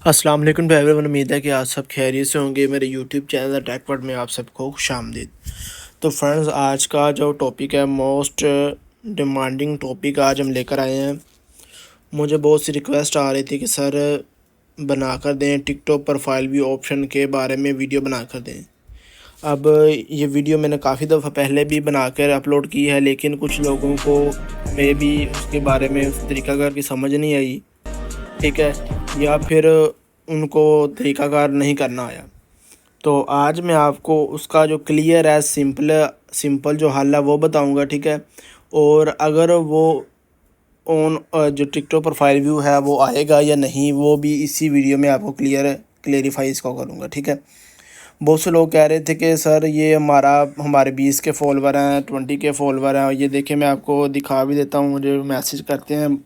अस्सलाम वालेकुम to everyone. उम्मीद है कि आप सब खैरियत से होंगे। मेरे यूट्यूब चैनल टेक वर्ल्ड में आप सबको खुशामदीद। तो फ्रेंड्स, आज का जो टॉपिक है, मोस्ट डिमांडिंग टॉपिक आज हम लेकर आए हैं। मुझे बहुत सी रिक्वेस्ट आ रही थी कि सर बना कर दें, टिकटॉक प्रोफाइल व्यू ऑप्शन के बारे में वीडियो बना कर दें। अब ये वीडियो मैंने काफ़ी दफ़ा पहले भी बनाकर अपलोड की है, लेकिन कुछ लोगों को मे भी उसके बारे में उस तरीक़ाकार की समझ नहीं आई, ठीक है, या फिर उनको तरीक़ाकार नहीं करना आया। तो आज मैं आपको उसका जो क्लियर है, सिंपल जो हल है वो बताऊंगा, ठीक है। और अगर वो जो टिकटॉक प्रोफाइल व्यू है वो आएगा या नहीं, वो भी इसी वीडियो में आपको क्लियरिफाई इसको करूँगा, ठीक है। बहुत से लोग कह रहे थे कि सर ये हमारे 20 के फॉलोवर हैं, 20 के फॉलोवर हैं। ये देखिए, मैं आपको दिखा भी देता हूँ। मुझे मैसेज करते हैं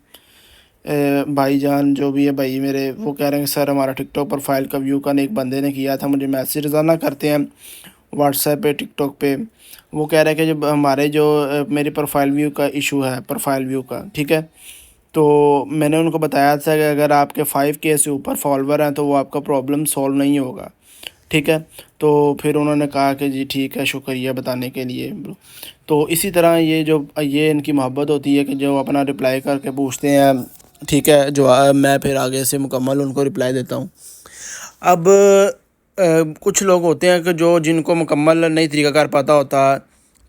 भाईजान, जो भी है भाई मेरे, वो कह रहे हैं सर हमारा टिकटॉक प्रोफाइल का व्यू का एक बंदे ने किया था। मुझे मैसेज रोज़ाना करते हैं व्हाट्सएप पे, टिकटॉक पे। वो कह रहे हैं कि जब हमारे मेरी प्रोफाइल व्यू का इशू है, प्रोफाइल व्यू का, ठीक है। तो मैंने उनको बताया था कि अगर आपके 5K से ऊपर फॉलोवर हैं तो वो आपका प्रॉब्लम सॉल्व नहीं होगा, ठीक है। तो फिर उन्होंने कहा कि जी ठीक है, शुक्रिया बताने के लिए। तो इसी तरह ये इनकी मोहब्बत होती है कि जो अपना रिप्लाई करके पूछते हैं, ठीक है, जो मैं फिर आगे से मुकम्मल उनको रिप्लाई देता हूँ। अब कुछ लोग होते हैं कि जिनको मुकम्मल नहीं तरीक़ाकार पता होता,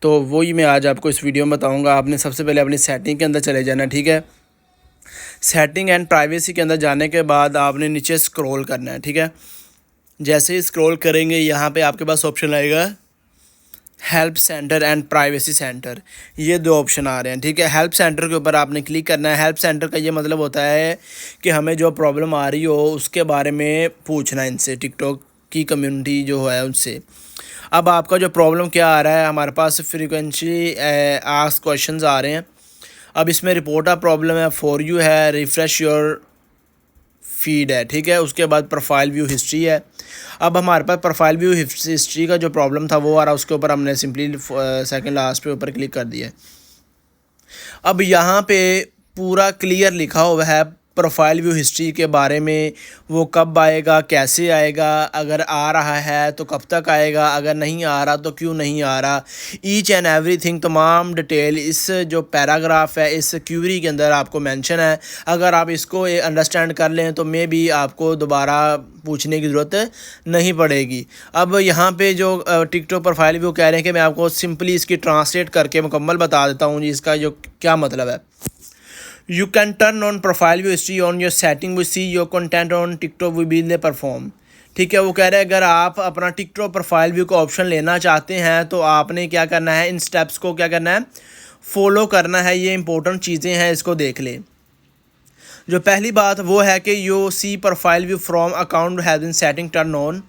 तो वही मैं आज आपको इस वीडियो में बताऊँगा। आपने सबसे पहले अपनी सेटिंग के अंदर चले जाना, ठीक है। सेटिंग एंड प्राइवेसी के अंदर जाने के बाद आपने नीचे स्क्रॉल करना है, ठीक है। जैसे ही स्क्रॉल करेंगे, यहाँ पे आपके पास ऑप्शन आएगा help centre and privacy centre. ये दो ऑप्शन आ रहे हैं, ठीक है। हेल्प सेंटर के ऊपर आपने क्लिक करना है। हेल्प सेंटर का ये मतलब होता है कि हमें जो प्रॉब्लम आ रही हो उसके बारे में पूछना है इनसे, टिकटॉक की कम्युनिटी जो है उनसे। अब आपका जो प्रॉब्लम क्या आ रहा है, हमारे पास फ्रीक्वेंटली आस्क्ड क्वेश्चंस आ रहे हैं। अब इसमें रिपोर्ट ऑफ प्रॉब्लम है, फॉर यू है, रिफ़्रेश योर फीड है, ठीक है। उसके बाद प्रोफाइल व्यू हिस्ट्री है। अब हमारे पास प्रोफाइल व्यू हिस्ट्री का जो प्रॉब्लम था वो आ रहा, उसके ऊपर हमने सिंपली सेकंड लास्ट पे ऊपर क्लिक कर दिया। अब यहाँ पे पूरा क्लियर लिखा हुआ है प्रोफाइल व्यू हिस्ट्री के बारे में, वो कब आएगा, कैसे आएगा, अगर आ रहा है तो कब तक आएगा, अगर नहीं आ रहा तो क्यों नहीं आ रहा। ईच एंड एवरीथिंग, तमाम डिटेल इस जो पैराग्राफ है, इस क्यूरी के अंदर आपको मेंशन है। अगर आप इसको अंडरस्टैंड कर लें तो मे बी आपको दोबारा पूछने की ज़रूरत नहीं पड़ेगी। अब यहाँ पे जो टिकटॉक प्रोफाइल व्यू कह रहे हैं कि मैं आपको सिंपली इसकी ट्रांसलेट करके मुकम्मल बता देता हूँ जी, इसका जो क्या मतलब है। You can turn on profile view history on your setting to see your content on TikTok will be perform। ठीक है, वो कह रहे हैं अगर आप अपना टिकटॉक प्रोफाइल व्यू का ऑप्शन लेना चाहते हैं तो आपने क्या करना है, इन स्टेप्स को क्या करना है, फॉलो करना है। ये इंपॉर्टेंट चीज़ें हैं, इसको देख लें। जो पहली बात वो है कि you see profile view from account has been setting turn on,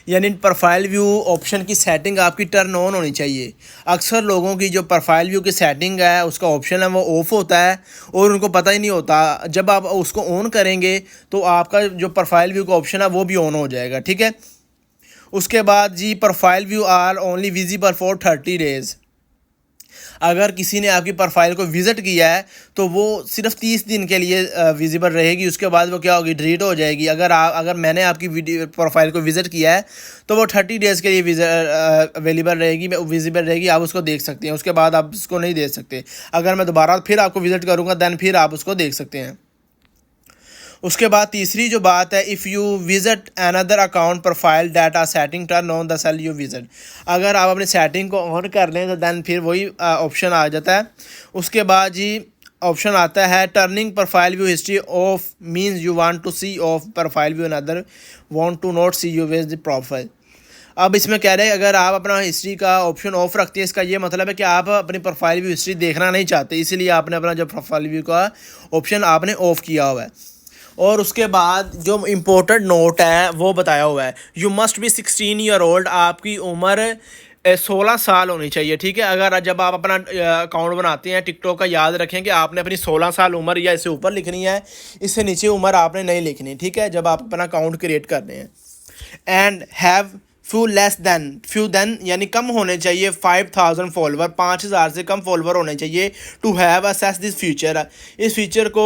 यानी प्रोफाइल व्यू ऑप्शन की सेटिंग आपकी टर्न ऑन होनी चाहिए। अक्सर लोगों की जो प्रोफाइल व्यू की सेटिंग है, उसका ऑप्शन है, वो ऑफ होता है और उनको पता ही नहीं होता। जब आप उसको ऑन करेंगे तो आपका जो प्रोफाइल व्यू का ऑप्शन है वो भी ऑन हो जाएगा, ठीक है। उसके बाद जी, profile view are only visible for 30 days. अगर किसी ने आपकी प्रोफाइल को विज़िट किया है तो वो सिर्फ 30 दिन के लिए विजिबल रहेगी। उसके बाद वो क्या होगी, डिलीट हो जाएगी। अगर मैंने आपकी वीडियो प्रोफाइल को विज़िट किया है तो वो 30 डेज़ के लिए अवेलेबल रहेगी, विजिबल रहेगी, आप उसको देख सकते हैं। उसके बाद आप उसको नहीं देख सकते। अगर मैं दोबारा फिर आपको विज़िट करूँगा दैन फिर आप उसको देख सकते हैं। उसके बाद तीसरी जो बात है, if you visit another account profile data setting turn on the sale you visit. अगर आप अपनी सेटिंग को ऑन कर लें तो दैन फिर वही ऑप्शन आ जाता है। उसके बाद जी ऑप्शन आता है turning profile view history off, means you want to see of profile view another want to not see you with the profile. अब इसमें कह रहे हैं अगर आप अपना हिस्ट्री का ऑप्शन ऑफ रखते हैं, इसका ये मतलब है कि आप अपनी प्रोफाइल व्यू हिस्ट्री देखना नहीं चाहते, इसीलिए आपने अपना जो प्रोफाइल व्यू का ऑप्शन आपने ऑफ किया हुआ है। और उसके बाद जो इम्पोर्टेंट नोट है वो बताया हुआ है, you must be 16 year old. आपकी उम्र 16 साल होनी चाहिए, ठीक है। अगर जब आप अपना अकाउंट बनाते हैं टिकटॉक का, याद रखें कि आपने अपनी 16 साल उम्र या इससे ऊपर लिखनी है, इससे नीचे उम्र आपने नहीं लिखनी, ठीक है, जब आप अपना अकाउंट क्रिएट कर रहे हैं। एंड हैव फ्यू देन यानी कम होने चाहिए 5000 फॉलोवर, 5000 से कम फॉलोवर होने चाहिए to have access this feature. इस फीचर को